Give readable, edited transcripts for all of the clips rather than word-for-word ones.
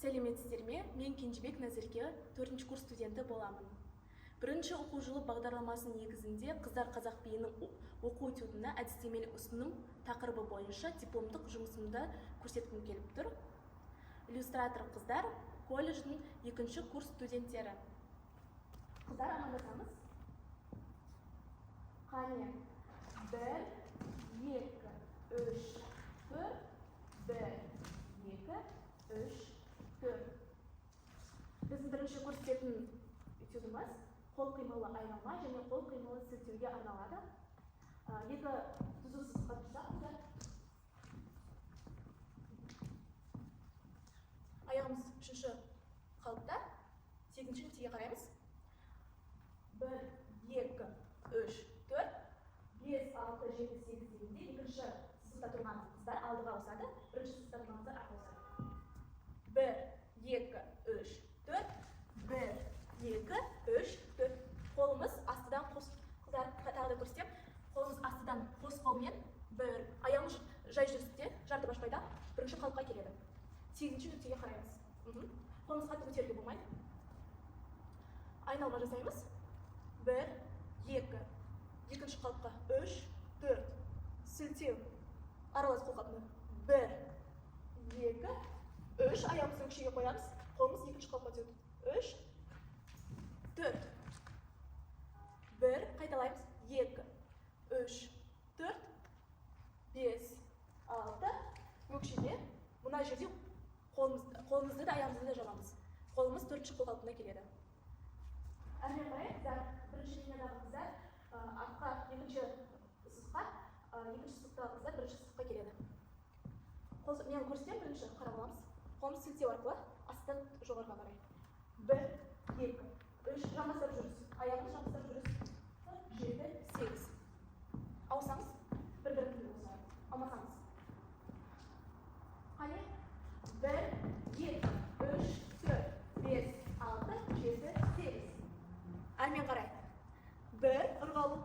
Сәлеметсіздер ме? Мен Кенжебек Назерке, 4-ші курс студенті боламын. Бірінші оқу жылы бағдарламасының негізінде қыздар қазақ биінің оқу этюдына әдістемелік ұсыным тақырыбы бойынша дипломдық жұмысымды көрсеткім келіп тұр. Иллюстратор қыздар колледждің 2-ші курс студенттері. Қыздар амандасамыз. Қане? 1, 2, 3, 4, 1, 2, 3, 4. Біздің бірінші курс студенттің этюдіміз қол қималы айналма және қол қималы сілтеуге арналады. Екі түзу сызыққа тұрсақ, аяғымыз үшінші қалыпта, 8-ші нүктеге қараймыз. 1, 2, 3, 4, 5, 6, 7, 8 дегенде екінші сызықта тұрған қыздар алдыға ауысады, бірінші сызықта тұрған қыздар артқа ауысады. 1, 2, 3, 4, 1, 2, 3, 4. Қолымыз астыдан қос, қыздар тағы да көрсетем. Қолымыз астыдан қос қолмен бір, аяғымыз жай жүрісте, жарты башпайда бірінші қалыпқа келеді. 8-ші нүктеге қараймыз. Қолымыз қатты көтеруге болмайды. Айналма жасаймыз. 1, 2, екінші қалыпқа 3, 4, сілтеу, аралас қол қалпына 1, 2, 3, аяғымызды өкшеге қоямыз. Қолымыз екінші қалыпқа түседі. 3, 4. 1, қайталаймыз. 2, 3, 4, 5, 6. Өкшеге мына жерде қолымызды да аяғымызды да жабамыз. Қолымыз 4-ші қол қалпына келеді. Әрмен қарай, қыздар, бірінші линиядағы қыздар артқа екінші сызыққа, екінші сызықтағы қыздар бірінші сызыққа келеді. Мен көрсетем, бірінші қарап аламыз. Қолымыз сілтеу арқылы астан жоғарыға қарай. 1, 2, 3, жамбастап жүріс. Аяғымыз жамбастап жүріс. 7, 8. Ауысамыз. Бір-бірін алмасамыз. Қане? 1, 2, 3, 4, 5, 6, 7, 8. Әрмен қарай. 1, ырғалу.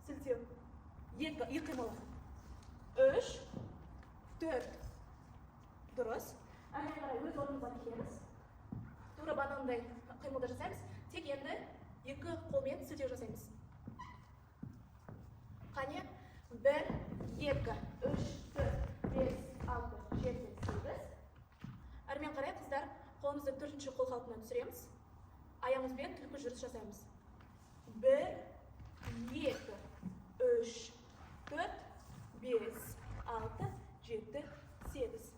Сілтеу. 2 қимылы. 3, 4. Дұрыс. Әрмен қарай өз орнымызға келеміз. Тура банандай қимылды жасаймыз. Тек енді 2 қолмен сілтеу жасаймыз. Қане? 1, 2, 3, 4, 5, 6, 7, 8. Әрмен қарай қыздар қолымызды 4-ші қол қалпына түсіреміз. Аяғымызбен түлкі жүріс жасаймыз. 1, 2, 3, 4, 5, 6, 7, 8.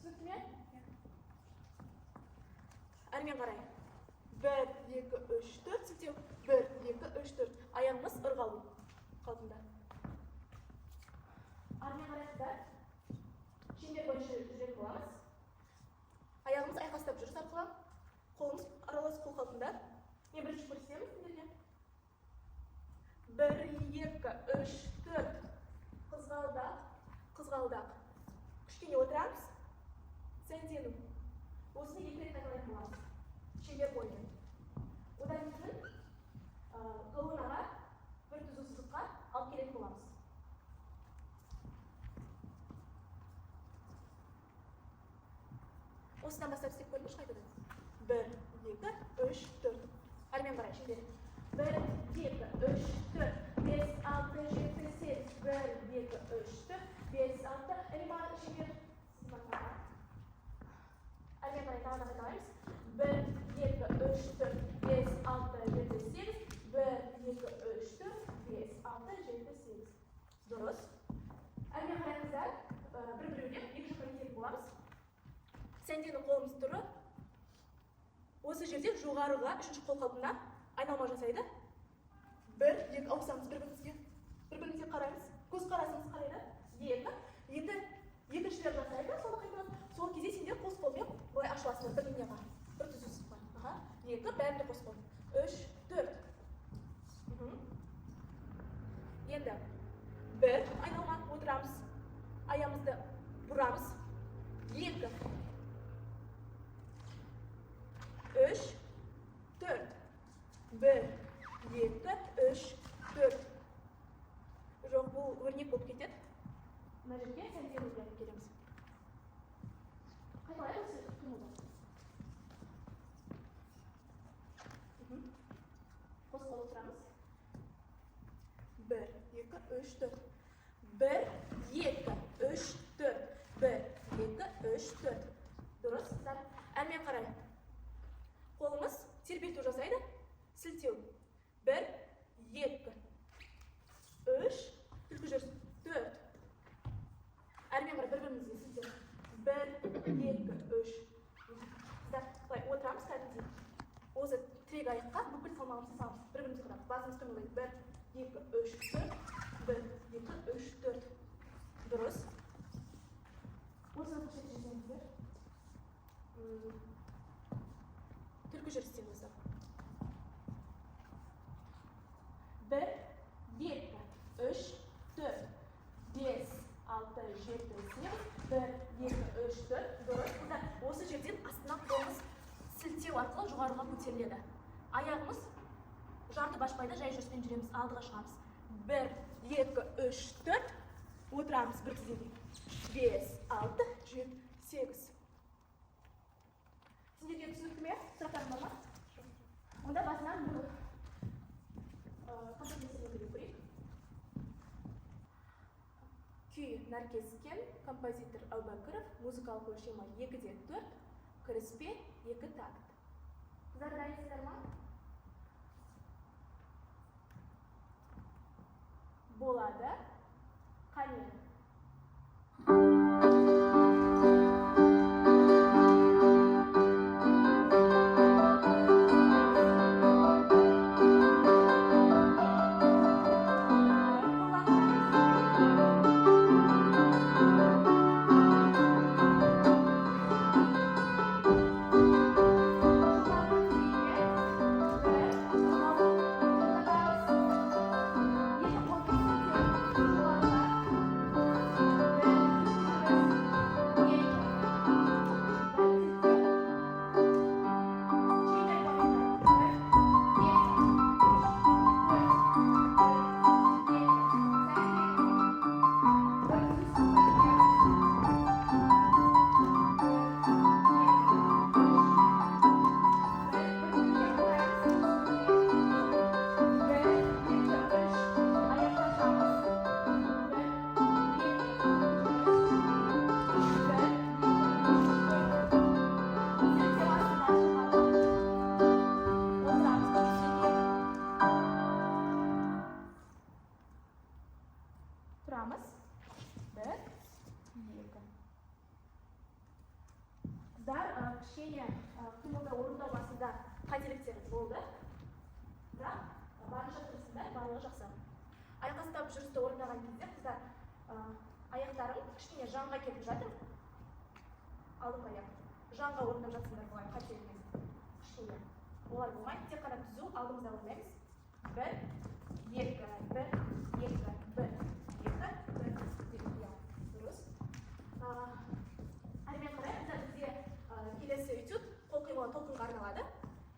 Түсінікті ме? Әрмен қарай. 1, 2, 3, 4 сілтеу. 1, 2, 3, 4. Аяғымыз ырғалу қалпында. Әрмен қарай қыздар. Шеңбер бойынша жүретін боламыз. Аяғымыз айқастап жүріс арқылы. Қолымыз аралас қол қалпында. Мен бірінші көрсетеміз сіздерге. 1, 2, 3, 4. Қызғалдақ, қызғалдақ. Кішкене отырамыз. Сәндену. Осыны 2 рет қайталайтын боламыз. Шеңбер бойымен. Одан кейін колоннаға бір түзу сызыққа алып келетін боламыз. Осыдан бастап істеп көріңіз қайтадан. 1, 2, 3, 4. Әрмен қарай шеңбер. 1, 2, 3, 4, 5, 6, 7, 8. 1, 2, 3, 4, 5, 6. Әлема шеңбер. Әрмен қарай тағы да қайталаймыз. 1, 2, 3, 4, 5, 6, 7, 8. 1, 2, 3, 4, 5, 6, 7, 8. Дұрыс. Әрмен қарай қыздар бір-біреулеп екі жаққа келіп боламыз. Сәнденің қолымыз тұры. Осы жерде жоғарыға 3-ші қол қалпына айналма жасайды. 1, 2, ауысамыз бір-бірімізге. Бір-бірімізге қараймыз. Көз қарасыңыз қарайды. 2. Енді екіншілер жасайды. Соны қайталап, сол кезде сендер қос қолмен былай ашыласыңдар бір линияға. Бір түзу сызыққа. 2, бәрінде қос қол. 3, 4. Енді 1 айналма отырамыз. Аяғымызды бұрамыз. 2, 3, 4. 1, 2, 3, 4. Жоқ, бұл өрнек болып кетеді. Мына жерге сәнденуге келеміз. 3, 4. Дұрыс. Әрмен қарай. Қолымыз тербету жасайды. Сілтеу. 1, 2, 3, түлкі жүріс. 4. Әрмен қарай бір-бірімізге сілтеу. 1, 2, 3. Былай отырамыз кәдімгідей. Осы тірек аяққа бүкіл салмағымызды саламыз. Бір-бірімізге қарап. Басымыз қимылдайды. 1, 2, 3, 4. 1, 2, 3, 4. Дұрыс. Осыны қошет жүрсеңіздер. Түркі жүрістен өзі. 1, 2, 3, 4, 5, 6, 7, 8. 1, 2, 3, 4. Дұрыс. Осы жерден астынан қолымыз сілтеу арқылы жоғарыға көтеріледі. Аяғымыз жарты башпайда жай жүріспен жүреміз, алдыға шығамыз. 1, 2, 3, 4. Отырамыз бір тізеге. 5, 6, 7, 8. Сіздерге түсінікті ме? Сұрақтарым бар ма? Онда басынан бұл композицияны көрейік. Күй Наркескен, композитор Әубәкіров, музыкалық өлшемі 2-де 4, кіріспе 2 такт. Қыздар дайынсыздар ма? Болады. Қане. Тұрамыз. 1, 2. Қыздар, кішкене қимылды орындау басында қателіктер болды. Бірақ, барынша тұрысында барлығы жақсы. Айқастап жүрісті орындаған кезде қыздар, аяқтарым кішкене жанға келіп жатыр. Алдыңғы аяқ. Жанға орындап жатсыңдар бұлай қателігіңіз. Кішкене. Олай болмайды. Тек қана түзу алдымызда орындаймыз. 1, 2, 1, 2, 1. Әрмен қарай, бізде келесі этюд қол қимылы толқынға арналады.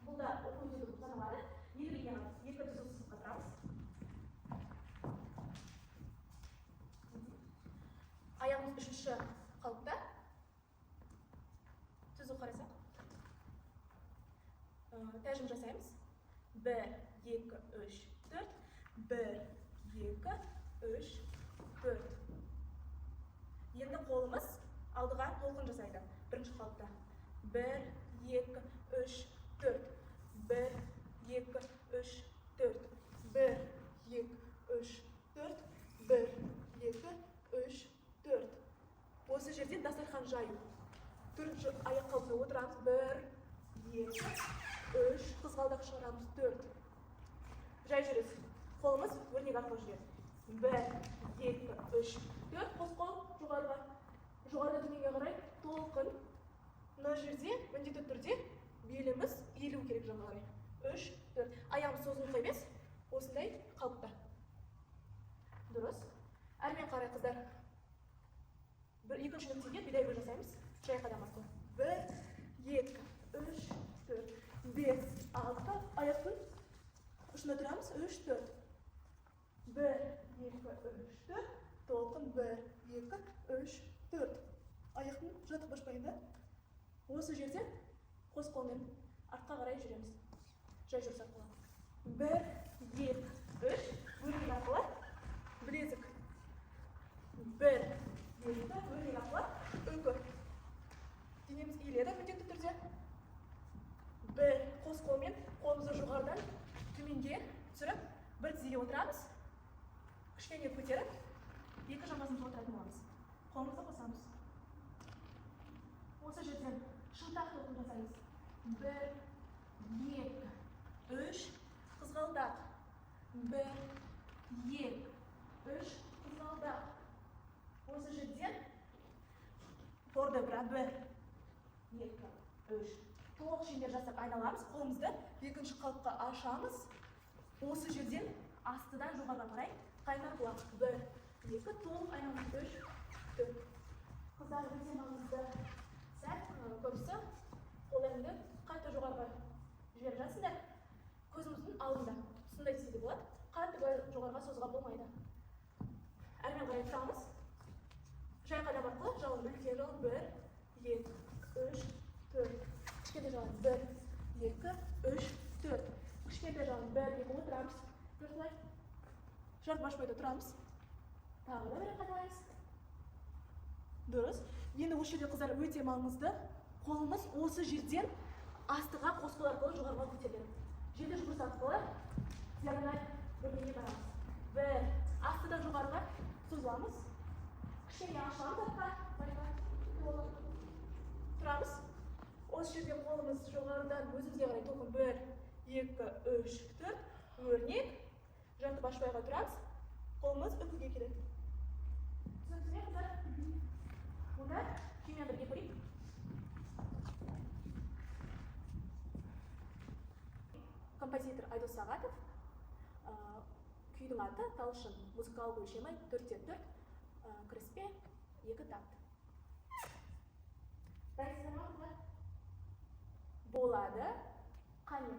Бұл да оқу этюді болып саналады. Екі түзу сызыққа тұрамыз. Аяғымыз үшінші қалыпта. Түзу қарасақ. Тәжім жасаймыз. 1, 2, 3, 4. 1, 2, 3, 4. Енді қолымыз алдыға толқын жасайды. Бірінші қалыпта. 1, 2, 3, 4. 1, 2, 3, 4. 1, 2, 3, 4. 1, 2, 3, 4. Осы жерден дастархан жаю. Төртінші аяқ қалыпта отырамыз. 1, 2, 3. Қызғалдақ шығарамыз. 4. Жай жүріс. Қолымыз өрнек арқылы жүреді. 1, 2, 3, 4. Қос қол жоғарыға. Жоғарыда төменге қарай толқын. Мына жерде міндетті түрде беліміз иілу керек жанға қарай. 3, 4. Аяғымыз созылып емес, осындай қалыпта. Дұрыс. Әрмен қарай қыздар. Екінші нүктеге бидай гүл жасаймыз. Жай қадам арқылы. 1, 2, 3, 4, 5, 6. Аяқтың ұшына тұрамыз. 3, 4. 1, 2, 3, 4. Толқын. 1, 2, 3, 4. Аяқтың жатық башпайында. Осы жерде қос қолмен артқа қарай жүреміз. Жай жүріс арқылы. 1, 2, 3. Өрнек арқылы. Білезік. 1, 2, өрнек арқылы. Үкі. bir, екі, үш, қызғалдақ. Bir, екі, үш, қызғалдақ. Осы жерден торды бірақ бір, екі, үш. Толық шеңбер жасап айналамыз. Қолымызды екінші қалыпқа ашамыз. Осы жерден астыдан жоғарыға қарай қайнар бұлақ. Bir, екі, толық айналамыз. Үш, төрт. Қыздар өте маңызды сәт. Көбісі қолдарыңды қатты жоғарыға жіберіп жатсыңдар. Көзіміздің алдында. Сондай істеуге болады. Қатты жоғарыға созуға болмайды. Әрмен қарай тұрамыз. Жай қадам арқылы жалын, үлкен жалын. Bir, екі, үш, төрт. Кішкентай жалын. Bir, екі, үш, төрт. Кішкентай жалын. Bir, екі, отырамыз. Жартылай. Жарты ашпайды тұрамыз. Тағы да бір қадамаймыз. Дұрыс. Енді осы жерде қыздар өте маңызды. Қолымыз осы жерден астыға қос қол арқылы жоғарыға көтеріледі. Жерде жұмыс арқылы диагональ бөлмеге барамыз. Bir, астыдан жоғарыға созыламыз. Кішкене ашамыз артқа. Тұрамыз. Осы жерде қолымыз жоғарыдан өзімізге қарай толқын. Bir, екі, үш, төрт. Өрнек. Жарты башпайға тұрамыз. Қолымыз үкіге келеді. Түсінікті ме, қыздар? Бұнда күймен бірге көрейік. Композитор Айдос Сағатов. Күйдің аты талшын. Музыкалық өлшемі 4-4. Кіріспе 2 такт. Дайсыздар ма, қыздар? Болады. Қане.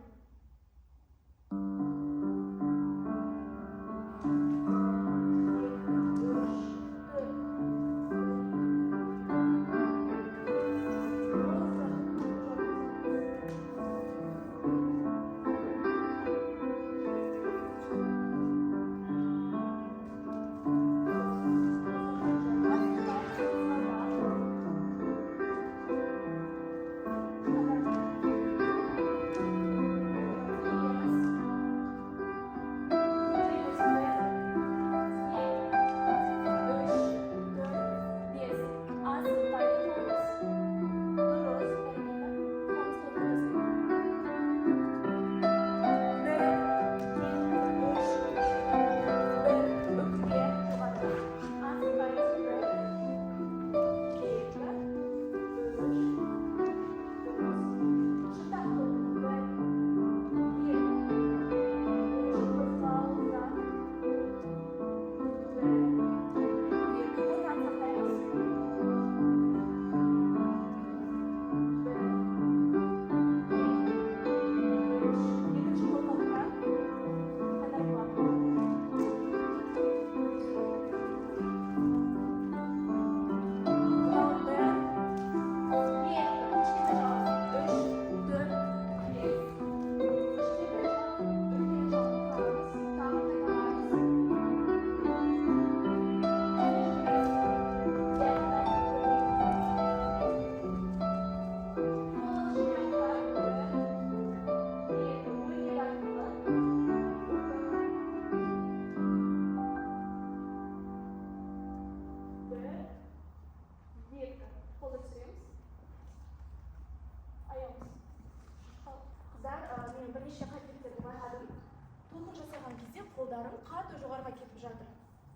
Қолдарым қатты жоғарыға кетіп жатыр.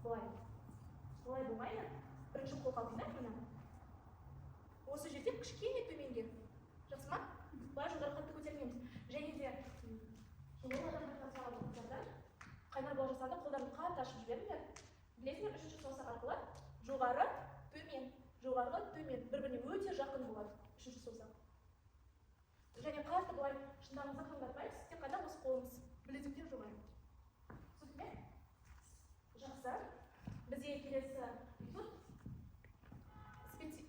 Бұлай болмайды. Бірінші қол қалдыңдар мына. Осы жерде кішкене төменге. Жақсы ма? Бұлай жоғары қатты көтермейміз. Және де қайнар бұлай жасады, қолдарын қатты ашып жіберіңдер. Білесіңдер, үшінші саусақ арқылы жоғары, төмен, жоғарғы, төмен. Бір-біріне өте жақын болады үшінші саусақ. Және қатты бұлай шындарыңызды қаңдатпайсыз, тек қана осы қолыңыз білезіктен жоғары. Жақсы. Бізде келесі этюд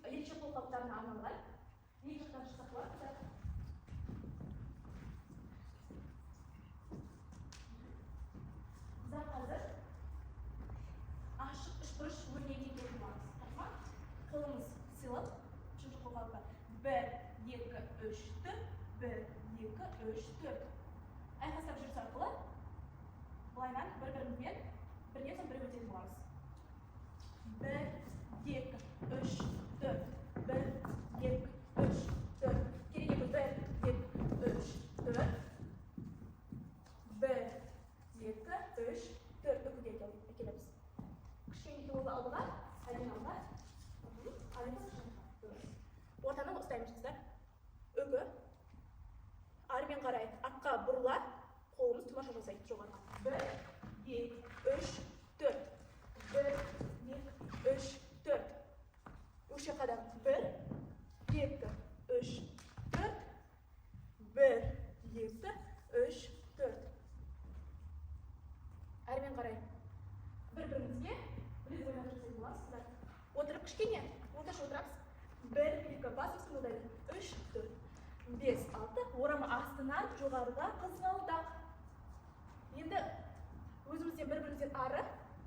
ерекше қол қалыптарына арналған. Екі жақтан шықсақ болады. Қыздар қазір ашық үшбұрыш өрнегіне келіп боламыз. Қолымыз сылып, үшінші қол қалыпқа. 1, 2, 3, 4. 1, 2, 3, 4. Айқастап жүріс арқылы бұлайдан бір-бірімізбен бірінен соң бірі өтетін боламыз. 1, 2, 3, 4. 1, 2, 3, 4. Керегеміз 1, 2, 1, 2, басып сымылдайды. 3, 4, 5, 6. Орама астынан жоғарыға қызғалдақ. Енді өзімізден бір-бірімізден ары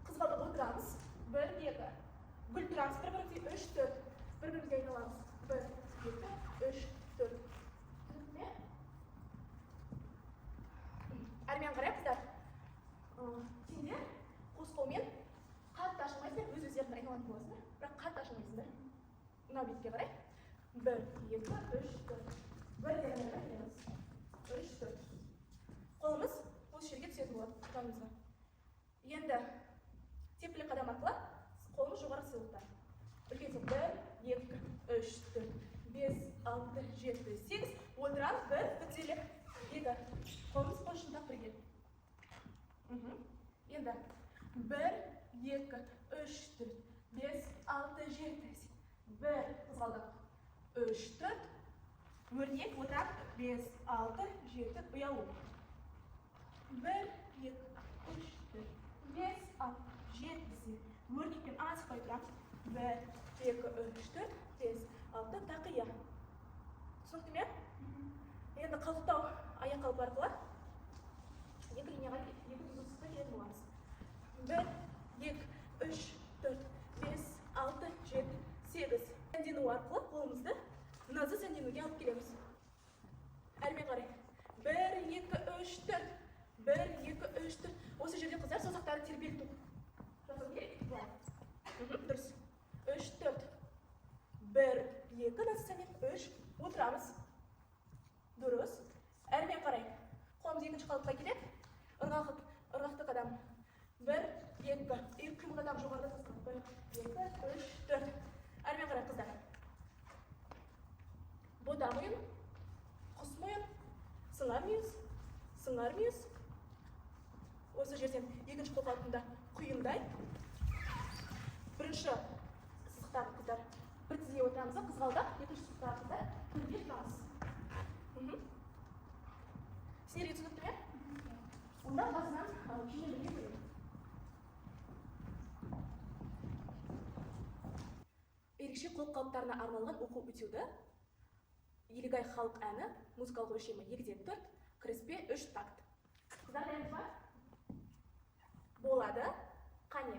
қызғалдақ отырамыз. 1, 2. Гүл тұрамыз бір-бірімізге. 3, 4. Бір-бірімізге айналамыз. 1, 2, 3, 4. Түсінікті ме? Әрмен қарай қыздар. Сендер қос қолмен қатты ашылмайсыңдар, өз-өздерін айналатын боласыңдар. Бірақ қатты ашылмайсыңдар. Мына бетке қарай. 1, 2, 3, 4. Бір-біріне қарай. 3, 4. Қолымыз осы жерге түсетін болады. Жанымызға. Енді тепілі қадам арқылы қолымыз жоғары сызылтады. Үлкен соң 1, 2, 3, 4, 5, 6, 7, 8. Отырамыз. 1, бітелі. 2. Қолымыз қошында бірге. Енді 1, 2, 3, 4, 5, 6, 7, 8. 1 қызғалдақ. 3, 4. Өрнек отырап. 5, 6, 7. Ұялу. 1, 2, 3, 4, 5, 6, 7, 8. Өрнекпен асықпай тұрамыз. 1, 2, 3, 4, 5, 6. Тақия. Түсінікті ме? Енді қалықтау аяқ қалып арқылы екі линияға екі түзілісті келетін боламыз. 1, 2, 3, 4, 5, 6, 7, 8. Сәндену арқылы қолымызды назы сәнденуге алып келеміз. Әрмен қарай. 1, 2, 3, 4. 1, 2, 3, 4. Осы жерде қыздар саусақтары тербелту. Жасау керек? Дұрыс. 3, 4. 1, 2, назы сәнден. 3. Отырамыз. Дұрыс. Әрмен қарай. Қолымыз екінші қалыпқа келеді. Ырғақты қадам. 1, 2. Иық қимылдатам жоғарыда тастап. 1, 2, 3, 4. Әрмен қарай қыздар. Бота мойын, құс мойын, сыңар мүйіз, сыңар мүйіз. Осы жерден екінші қол қалпында құйындай. Бірінші сызықтағы қыздар бір тізге отырамыз, қызғалдақ. Екінші сызықтағы қыздар бірге тұрамыз. Сендерге түсінікті ме? Онда басынан күйіне бірге қойып. Ерекше қол қалыптарына арналған оқу өтеуді Елігай халық әні музыкалық өлшемі 2-ден 4, кіріспе 3 такт. Қыздар дайынсыз ба? Болады. Қане.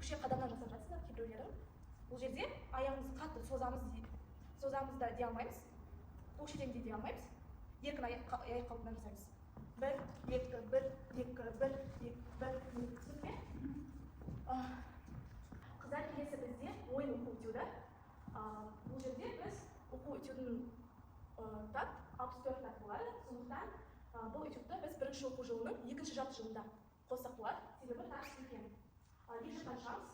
Өкше қадамнан жасап жатсыздар кейбіреулері. Бұл жерде аяғымызды қатты созамыз да дей алмаймыз. Өкшеден де дей алмаймыз. Еркін аяқ қалпынан жасаймыз. 1, 2, 1, 2, 1, 2, 1, 2. Түсінді ме? Қыздар, келесі бізде ойын оқу өтеуді. Бұл жерде біз оқу өтеудің такт 64 такт болады. Сондықтан бұл этюдті біз бірінші оқу жылының екінші жарты жылында қоссақ болады. Себебі такт үлкен. Екінші қаншамыз.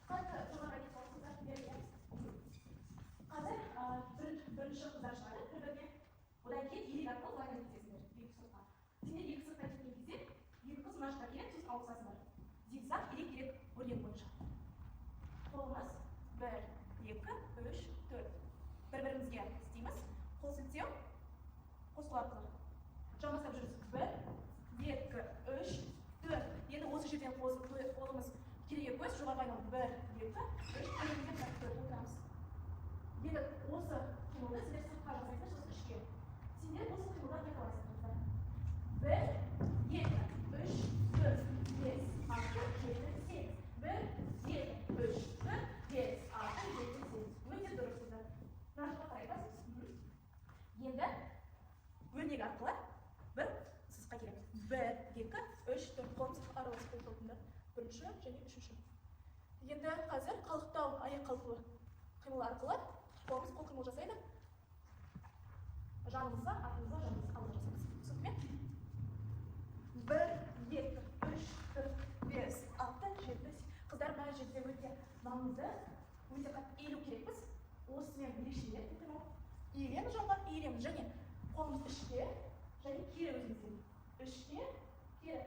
Қатты жоғарыға кетіп қыздар береміз. Қазір бірінші қыздар шығады бір-біріне. Одан кейін елек арқылы лайнер кетесіңдер. Екі сыртқа. Сендер екі сыртқа кеткен кезде екі үш бірге тартып отырамыз. Егер осы қимылды сіздер сыртқа жасайсыздар, сосын үшке. Сендер осы қимылды қайталайсыздар. бір екі үш төрт бес алты жеті сегіз. бір екі үш төрт бес алты жеті сегіз. Өте дұрысыздар. Мына жаққа қарай басыңыз. Енді өрнек арқылы бір сызыққа келеміз. бір екі үш төрт қолымыз араласып қойылатындар. Бірінші және үшінші. Енді қазір қалықтау аяқ қалқуы қимыл арқылы қолымыз қол қимыл жасайды. Жанымызға, артымызға, жанымызға алға жасаймыз. Түсінікті ме? бір екі үш төрт бес алты жеті. Қыздар мына жерде өте маңызды, өте қатты иілу керекпіз. Осымен ерекшелер қимыл. Иілеміз жанға, иілеміз және қолымыз ішке және кері өзімізден. Ішке, кері.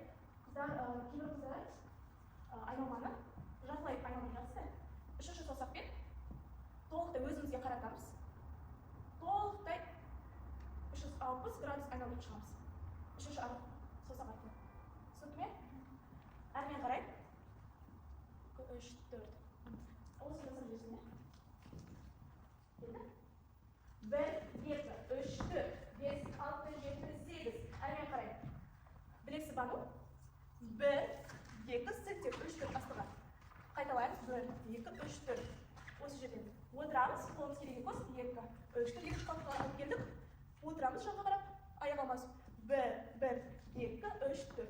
Қыздар, кейбір қыздар айналманы жартылай айналманы жақсы. Үшінші саусақпен толықтай өзімізге қаратамыз. Толықтай 360 градус айналып шығамыз. Үшінші саусақ арқылы. Түсінікті ме? Әрмен қарай. 3, 4. Осы жасап жүрсің ме? Келді? 1, 2, 3, 4, 5, 6, 7, 8. Әрмен қарай. Білек сыбану. 1, 2, сілтеп, 3, 4 астыға. Қайталаймыз. 1, 2, 3, 4. Осы жерден. Отырамыз. Қолымыз кереге қос. 2, 3, 4. Екі шқалқыға алып келдік. Отырамыз жанға қарап. Аяқ алмасу. 1, 2, 3, 4.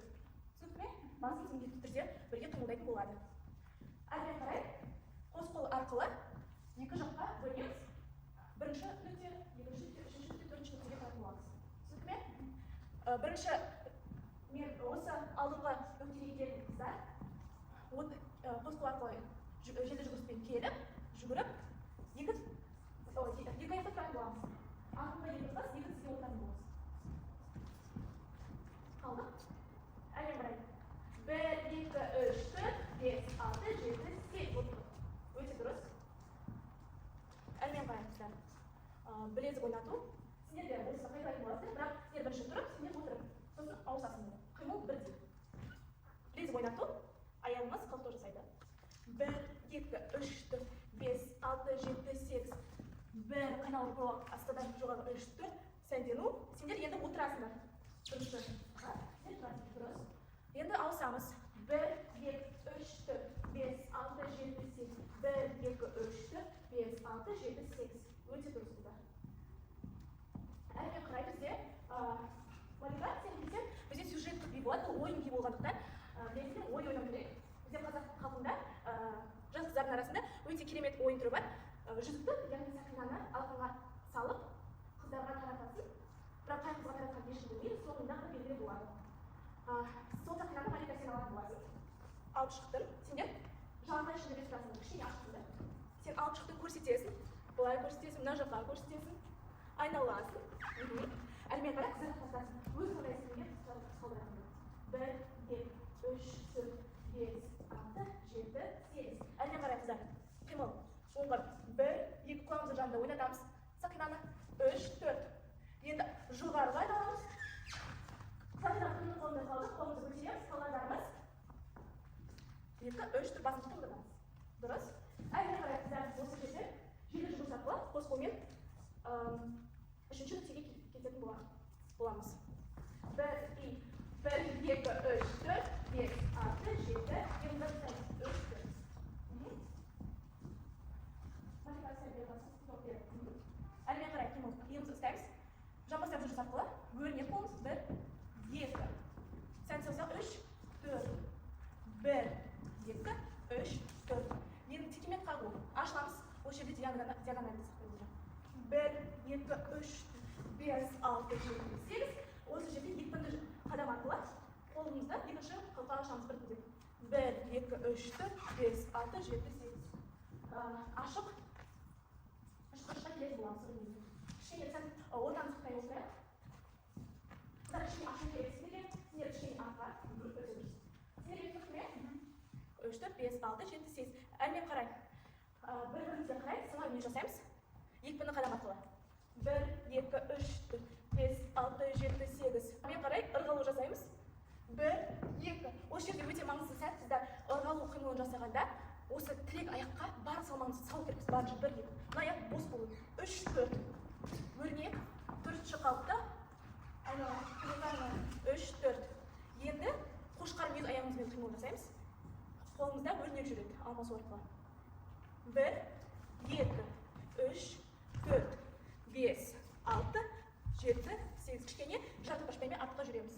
Түсінікті ме? Басымыз міндетті түрде бірге қимылдайтын болады. Әрмен қарай. Қос қол арқылы екі жаққа бөлеміз. Бірінші нүкте, екінші нүкте, үшінші нүкте, төртінші нүктеге қарап боламыз. Түсінікті ме? Бірінші мен осы алдыңғы нүктеге келдім қыздар. Қос қол арқылы желді жүгіріспен келіп, жүгіріп, екі аяқта тұратын боламыз. Артында екі қыз, екі тізге отыратын боламыз. Қалдық. Әрмен қарай. 1, 2, 3, 4, 5, 6, 7, 8. Өте дұрыс. Әрмен қарай қыздар. Білезік ойнату. Сендер де осыны қайталайтын боласыздар, бірақ сендер бірінші тұрып, сендер отырып. Сосын ауысасыңдар. Қимыл бірдей. Білезік ойнату. Аяғымыз қалықтау жасайды. 1, 2, 3, 4, 5, 6, 7, 8. Бір қайналып қойып, астадан жоғары 3, 4. Сәндену. Сендер енді отырасыңдар. Бірінші. Сендер тұрасыңдар. Дұрыс. Енді ауысамыз. 1, 2, 3, 4, 5, 6, 7, 8. 1, 2, 3, 4, 5, 6, 7, 8. Өте дұрыс қыздар. Әрмен қарай бізде мотивация десе, бізде сюжет көп болады, ойын кей болғандықтан, білесіздер, ой ойнау керек. Бізде қазақ халқында жас қыздардың арасында өте керемет ойын түрі бар. Жүзікті, яғни сақинаны алқынға салып, қыздарға таратасын. Бірақ қай қызға таратқан ешкім білмейді, соңында белгілі болады. Сол сақинаны малика сен алатын боласың. Алып шықтың, сендер жағдай ішінде бет тұрасың, кішкене ашықтыңдар. Сен алып шықтың, көрсетесің, былай көрсетесің, мына жаққа көрсетесің, айналасың. Әрмен қарай қыздар тастасын. Өз ойлайсың деп қалдырасың. 1, 2, 3, 4, 5, 6, 7, 8. Әрмен қарай қыздар. Қимыл. Оңғыр. 1, 2 қолымызды жанында ойнатамыз. Сақинаны. 3, 4. Енді жоғарыға айдаламыз. Сақинаны қолында қалдық. Қолымызды көтереміз. Қалғандарымыз. 2, 3, 4 басымызды қолданамыз. Дұрыс. Әрмен қарай қыздар осы жерде желі жұмыс арқылы қос қолмен үшінші нүктеге кететін боламыз. 1, 2, 3, 4, 5, 6, 7, 8. Әрмен қарай қимыл. Иығымызды ұстаймыз. Жамбастарды жұмыс арқылы өрнек қолымыз. 1, 2. Сән саусақ 3, 4. 1, 2, 3, 4. Енді текемен қағу. Ашыламыз. Осы жерде диагоналды сақтаймыз. 1, 2, 3, 5, 6, 7, 8. Осы жерде екпінді қадам арқылы қолымызды екінші қалқа ашамыз біртіндеп. 1, 2, 3, 4, 5, 6, 7, 8. Ашық. Ашыққа келесі боламыз. Кішкене сән ортаны сақтай осылай. Қыздар кішкене ашу керексіздерге, сендер кішкене артқа. Сендер бет тұрып ме? 3, 4, 5, 6, 7, 8. Әрмен қарай. Бір-бірімізге қарай сыңар өнер жасаймыз. Екпінді қадам арқылы. 1, 2, 3, 4, 5, 6, 7, 8. Әрмен қарай ырғалу жасаймыз. 1, 2. Осы жерде өте маңызды сәт, сіздер ырғалу қимылын жасағанда, осы тірек аяққа бар салмағымызды салу керекпіз. Барынша 1 2. Мына аяқ бос болу. 3 4. Өрнек 4-ші қалыпта. Айналайын. 3 4. Енді қошқар мүйіз аяғымызбен қимыл жасаймыз. Қолымызда өрнек жүреді алмасу арқылы. 1 2 3 4 5 6 7 8. Кішкене жарты башпаймен артқа жүреміз.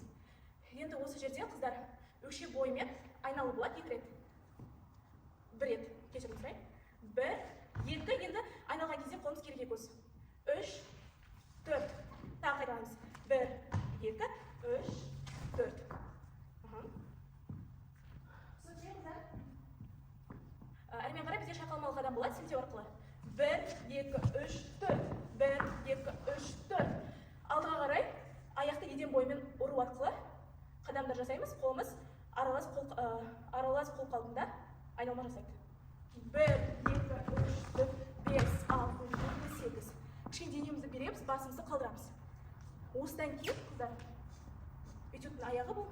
Енді осы жерде қыздар өкше бойымен айналу болады 2 рет. 1 рет. Кешірім сұрайын. 1 2. Енді айналған кезде қолымыз кереге көз. 3 4. Тағы қайталамыз. 1 2 3 4. Әрмен қарай бізде шайқалмалы қадам болады сілтеу арқылы. 1 2 3 4. 1 2 3 4. Алдыға қарай аяқты еден бойымен ұру арқылы қадамдар жасаймыз. Қолымыз аралас қол қалпында айналма жасайды. 1 2 3 4 5 6 7 8. Кішкене денемізді береміз, басымызды қалдырамыз. Осыдан кейін қыздар этюдтің аяғы бұл.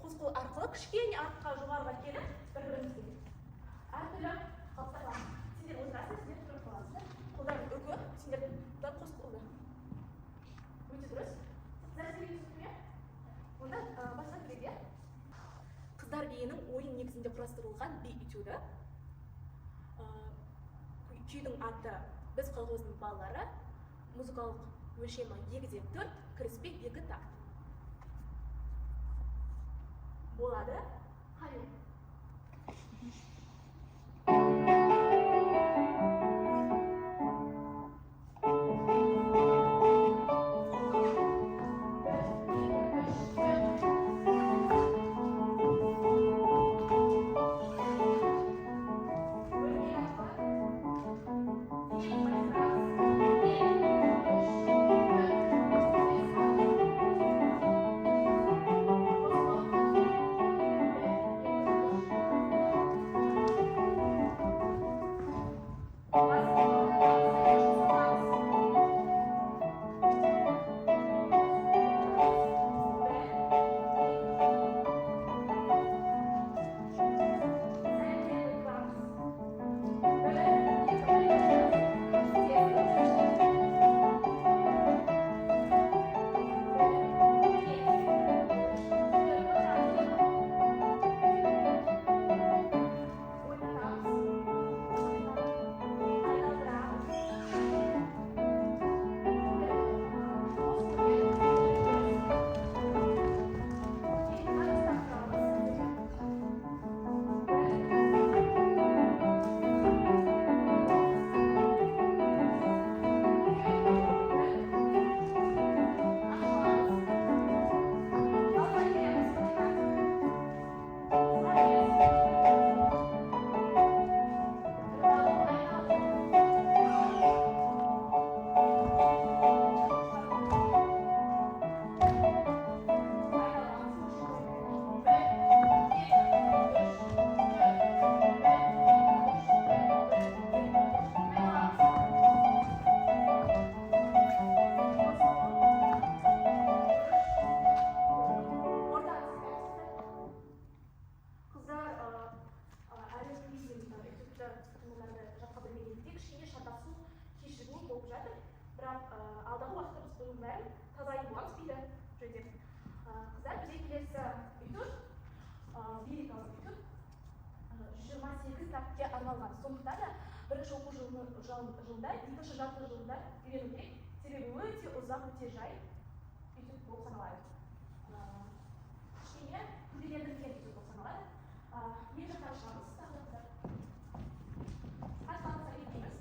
Қос қол арқылы кішкене артқа жоғарыға келіп бір-бірімізге әртүрлі қалыптасамыз. Сендер отырасыз, сендер тұрып қаласыздар. Қолдарын үкі, сендер қос қолды. Өте дұрыс. Қыздар сендер түсінме? Онда басқа түрге. Қыздар биінің ойын негізінде құрастырылған би этюді. Күйдің аты біз колхоздың балалары. Музыкалық өлшемі 2-ден 4, кіріспе 2 такт. Болады. Қайын. Сондықтан да бірінші оқу жылында, екінші жарты жылында үйрену керек. Себебі өте ұзақ, өте жай этюд болып саналады. Кішкене күрделендірілген этюд болып саналады. Ең жаққа шығамыз, тағылықтар. Қасқалымызға кетеміз.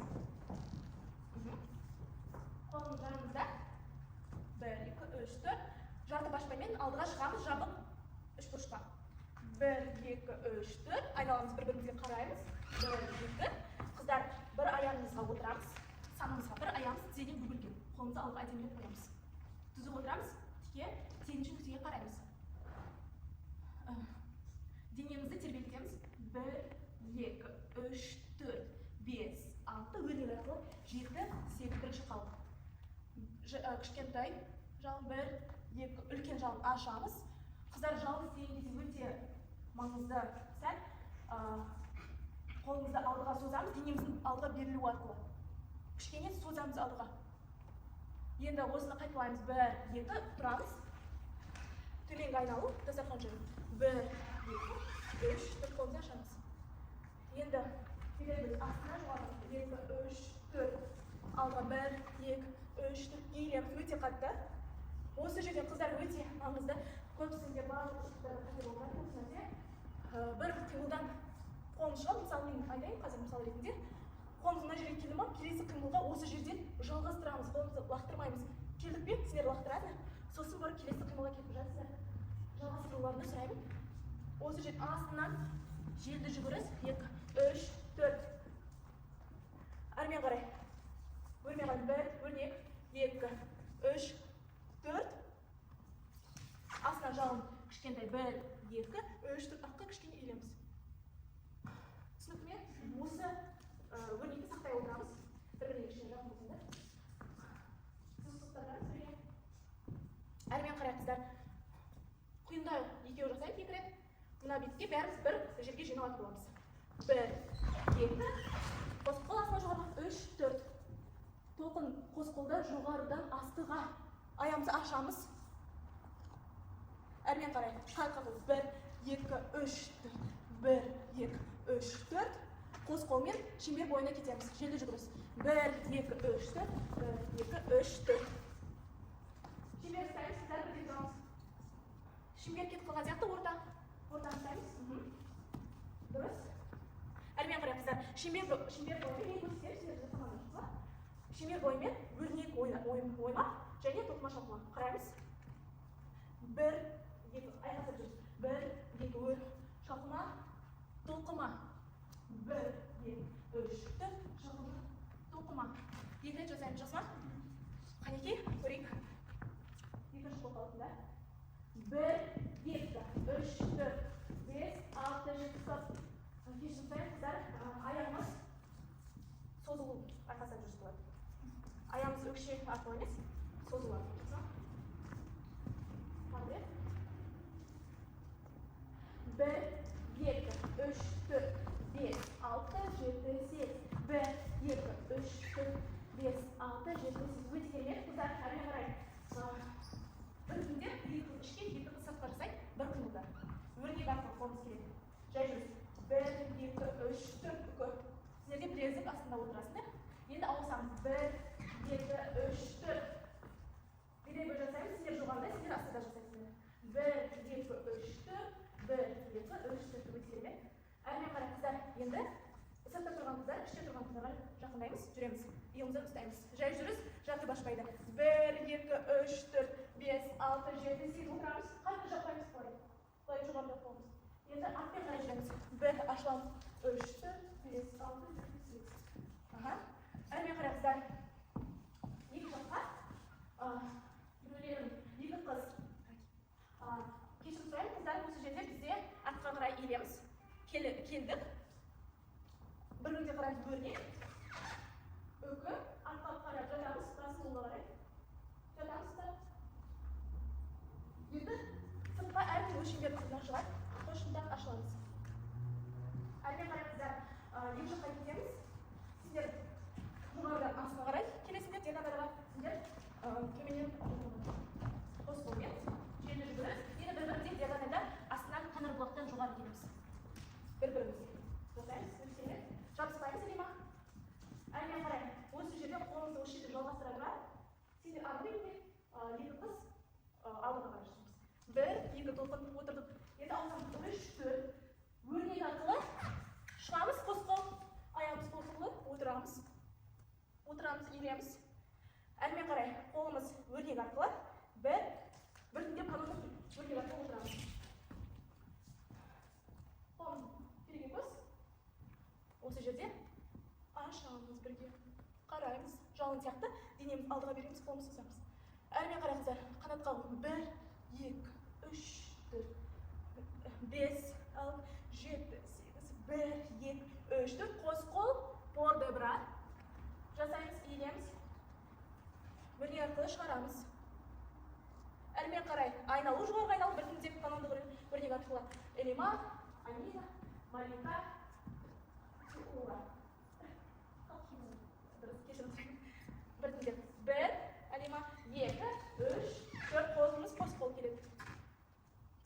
Қолымыз жанымызда. 1 2 3 4. Жарты башпаймен алдыға шығамыз, жабық үшбұрышқа. 1 2 3 4. Айналамыз бір-бірімізге қараймыз. 1 2. Қыздар бір аяғымызға отырамыз. Санымызға бір аяғымыз тізеден бүгілген. Қолымызды алып әдемілеп қоямыз. Түзіп отырамыз. Тіке, сегізінші нүктеге қараймыз. Денемізді тербелтеміз. 1 2 3 4 5 6. Өрнек арқылы 7 8 бірінші қалып. Кішкентай жалын 1 2 үлкен жалын ашамыз. Қыздар жалын істеген кезде өте маңызды сәт. Қолымызды алдыға созамыз, денеміздің алдыға берілуі арқылы. Кішкене созамыз алдыға. Енді осыны қайталаймыз. 1, 2, тұрамыз. Төменгі айналу, дастархан жүру. 1, 2, 3, 4 қолымызды ашамыз. Енді келеміз астына жоғары. 2, 3, 4. Алдыға 1, 2, 3, 4. Иілеміз өте қатты. Осы жерден қыздар өте маңызды. Көбісінде барлық ұшықтары қате болған нәрсе. Бір қимылдан қолын шығып, мысалы мен айтайын, қазір мысал ретінде. Қолымыз мына жерге келді ма, келесі қимылға осы жерден жалғастырамыз, қолымызды лақтырмаймыз. Келдік пе, сендер лақтырады. Сосын барып келесі қимылға кетіп жатсыздар. Жалғастыруларыңды сұраймын. Осы жерден астынан желді жүгіріс. 2, 3, 4. Әрмен қарай. Өрмен қарай. 1, өрнек. 2, 3, 4. Астынан жалын кішкентай. 1, 2, 3, 4. Аққа кішкене иілеміз. Түсінікті ме? Осы өрнекті сақтай отырамыз. Бір-біріне кішкене жақын болсыңдар. Сіз сұқтардарыңыз бірге. Әрмен қарай қыздар. Құйындау екеу жасайық 2 рет. Мына бетке бәріміз бір жерге жиналатын боламыз. 1, 2. Қос қол астына жоғарыға. 3, 4. Толқын қос қолда жоғарыдан астыға аяғымызды ашамыз. Әрмен қарай. Қалқамыз. 1, 2, 3, 4. 1, 2, 3, 4. Қос қолмен шеңбер бойына кетеміз. Желді жүгіріс. 1, 2, 3, 4. 1, 2, 3, 4. Шеңбер ұстаймыз. Сіздер бірден тұрамыз. Шеңбер кетіп қалған сияқты ортаны ұстаймыз. Дұрыс. Әрмен қарай қыздар. Шеңбер бойымен мен көрсетемін. Сіздер жасамаңыз ба? Шеңбер бойымен өрнек ойма және тоқыма шалқыма. Қараймыз. 1, 2, айқасып жүріз. 1, 2, өр, шалқыма, толқыма. 1, 2, 3, 4, шалқыма, толқыма. 2 рет жасаймыз, жасыма. Қанекей, көрейік. 2 шықпы қалытында. 1, 2, 3, 4, 5, 6, 7, 9. Кеш жасаймыз, қыздар. Аяғымыз созылу арқасында жүріс болады. Аяғымыз өкше арқылы емес, созылу арқылы. 1, 2, 3, 4, 5, 6, 7, 8. 1, 2, 3, 4, 5, 6, 7, 8. Өте керемет, қыздар, әрмен қарай. Бір күнде 2 қыз ішке, 2 қыз сыртқа жасайды, бір қимылда. Өрнек арқылы қолымыз келеді. Жай жүріс. 1, 2, 3, 4, бүкі. Сіздерде білезік астында отырасыңдар. Енді ауысамыз. 1, 2, 3, 4. Бір жасаймыз, сіздер жоғарыда, сіздер астында жасайсыңдар. 1, 2, 3, 4. 1, 2, 3, 4. Өте керемет. Әрмен қарай қыздар. Енді сыртта тұрған қыздар, іште тұрған қыздарға жақындаймыз, жүреміз. Иығымызды ұстаймыз. Жай жүріс, жатып ашпайды. 1, 2, 3, 4, 5, 6, 7, 8 отырамыз. Қатты жаппаймыз қалай. Қалай жоғарыда қолымыз. Енді артпен қарай жүреміз. 1 ашыламыз. 3, 4, 5, 6, 7, 8. Әрмен қарай қыздар. 2 жаққа. Біреулерін 2 қыз. Кешірім сұраймын, қыздар, осы жерде бізде артқа қарай иілеміз. Келдік. Бір күнде қараймыз өрнек. Өкі. Артқа қарай жатамыз. Басын оңға қарай. Жатамыздар. Енді сыртқа әрмен өлшемдер қыздан шығады. Қошында ашыламыз. Әрмен қарай қыздар. 2 жаққа кетеміз. Сіздер жоғарыдан астына қарай келесіңдер. Диагоналға сіздер төменнен қос қолмен желді жүгіріс. Енді бір-бірінде диагоналда астынан қаныр бұлақтан жоғары келеміз. Бір-бірімізге. Жасаймыз, өткенмен. Жабыспаймыз әдема. Әрмен қарай. Осы жерде қолымызды осы жерде жалғастыра тұра. Сендер арды еңде 2 қыз алдыға қарай жүрміз. 1, 2 толқын отырдық. Енді ауысамыз. 3, 4. Өрнек арқылы шығамыз, қос қол. Аяғымыз қосылы. Отырамыз. Отырамыз, иілеміз. Әрмен қарай. Қолымыз өрнек арқылы. 1 түнде қалымыз өрнек арқылы отырамыз. Қолымыз берген көз. Осы жерде ашамыз бірге. Қараймыз. Жалын сияқты. Денеміз алдыға береміз, қолымыз созамыз. Әрмен қарай қыздар. Қанатқа 1, 2, 3, 4, 5, 6, 7, 8, 1, 2, 3, 4. Қос қол. Борды бұра. Жасаймыз, иілеміз. Өрнек арқылы шығарамыз. Әрмен қарай. Айналу, жоғарғы айналу. Бір күнде каналды өрнек арқылы. Элема, Анина, Малика. Uva. Biriktirib. 1, alima 2, 3, 4 qo'limiz pos qo'l keladi.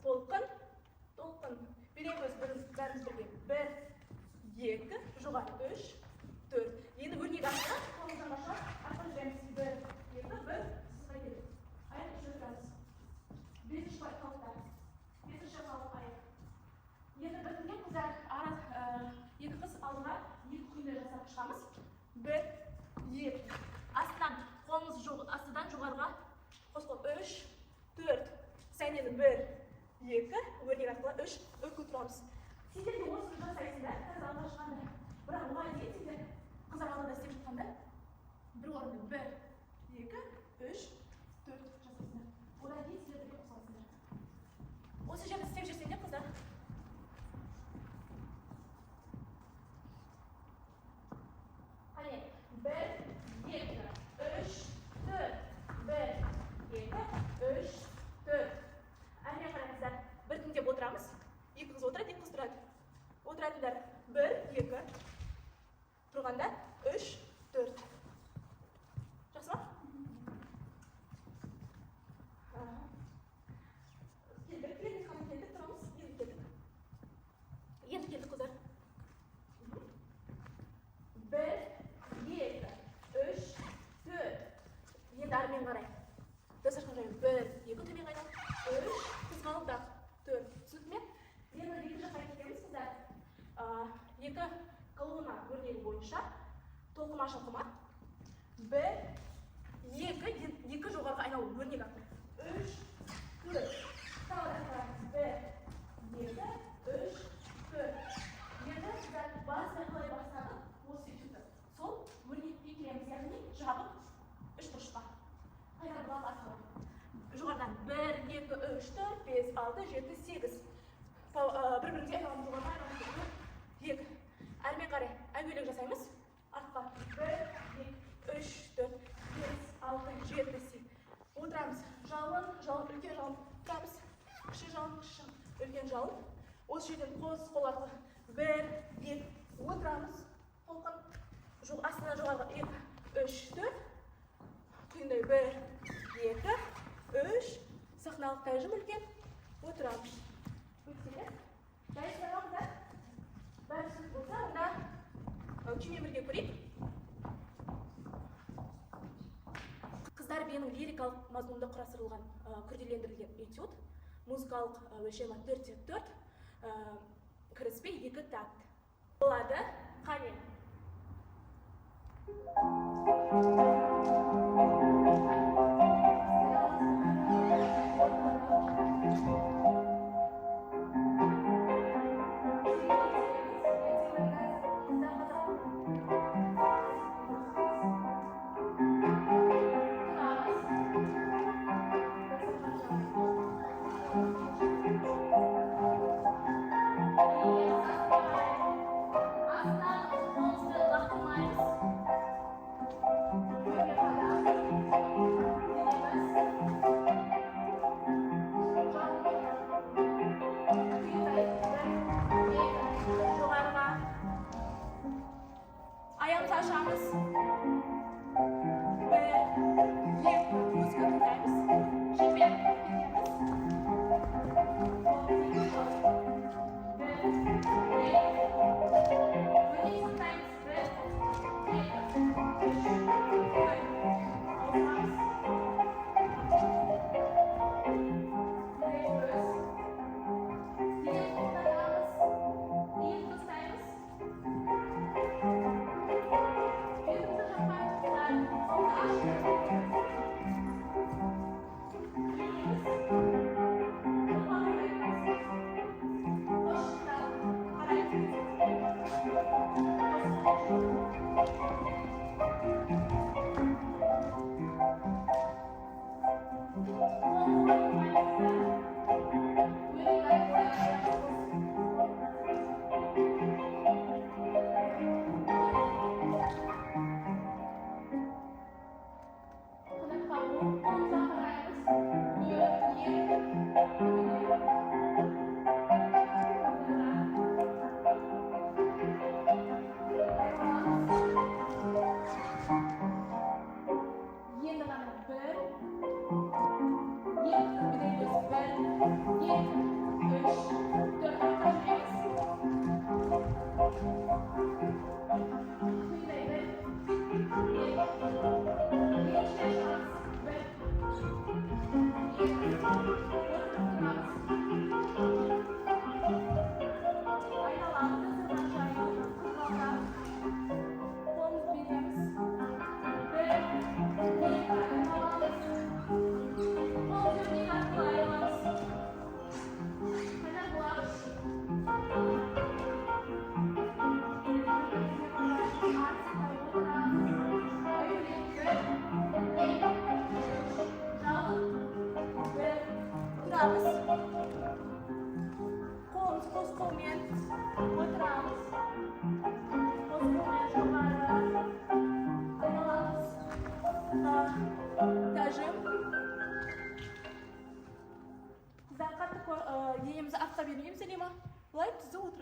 To'lqin. Beramiz barimiz birga. 1, 2, jo'g'ari 3, 4. Endi o'rnayapmiz. Qo'ldan boshlab arqon beramiz. 1, 2, 1, sizga keladi. Oyoq ishlatamiz. 5 qo'l qalqda. 5 qo'l oyoq. Endi birga qizlar ikki qiz oldiga 2 kuylar jasab chiqamiz. 1, 2. Astidan qo'limiz astidan jo'g'ariga qo'zg'ab 3, 4. Saynani 1, 2, o'rnayapmiz. 3, o'kib turamiz. Sizlar o'zingiz jasaysizlar, qizlar boshqanda. Biroq muayyan sizlar qizlar oldida isteb chiqqanda bir o'rinda 1, 2, 3, 4 jasaysizlar. Ular keyin sizlar birga o'qisizlar. O'sha yerda isteb jirsanglar qizlar. Qani 1, 2, 3, 4. 1, 2, 3, 4. Aynan qarangizlar. Bir kun deb o'tiramiz. Ikki qiz o'tiradi, ikki qiz turadi. O'tiradilar. 1, 2. Turganda 3, 4. Yaxshimi? Keldik, turamiz. Endi keldik qizlar. 1, 2, 3, 4. Endi armen qarang. Dastlab qarang. 1, 2 temen qarang. 3, qiz qoldi. 4. Tushundingmi? Endi ikki joyga ketamiz qizlar. Ikki kolonna o'rnagi bo'yicha to'qimash o'qima. 1, 2 jo'g'ariga aylanib o'rnagi. 3, 4. Sağdan 1, 2, 3, 4. Endi sizlar ba'zi qilay boshladi. O'zi chiqdi. Sol o'rnagi ikkilaymiz, ya'ni javob 3 turishqa. Aynan bular asli. Jo'g'aridan 1, 2, 3, 4, 5, 6, 7, 8. Bir-biriga aylanib jo'g'aridan 2. Armen qarang. Angulik jasaymiz. Ortqa 1, 2, 3, 4, 5, 6, 7, 8. O'tiramiz. Jalon, ulkan jalon. Turamiz. Kichik jalon, ulkan jalon. O'sha yerdan qo'l orqali 1, 2 o'tiramiz. To'lqin. Astidan jo'g'ariga 2, 3, 4. Quyunday 1, 2, 3. Sahnalik tajim ulkan. O'tiramiz. O'tirib. Dayaslarga barisi bo'lsa, unda kimga birga ko'ring. Qizlar benim lirikалық mazmunda құрастырылған күрделендірілген этюд. Музыкалық өлшемі 4-4, кіріспе 2 такт. Болады, қане.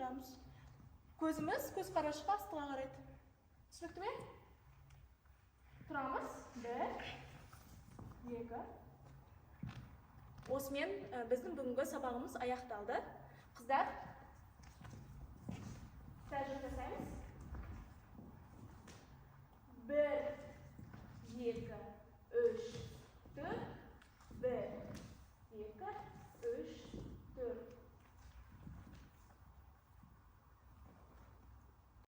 тұрамыз. Көзіміз көз қарашығы астыға қарайды. Түсінікті ме? Тұрамыз. 1, 2. Осымен біздің бүгінгі сабағымыз аяқталды. Қыздар,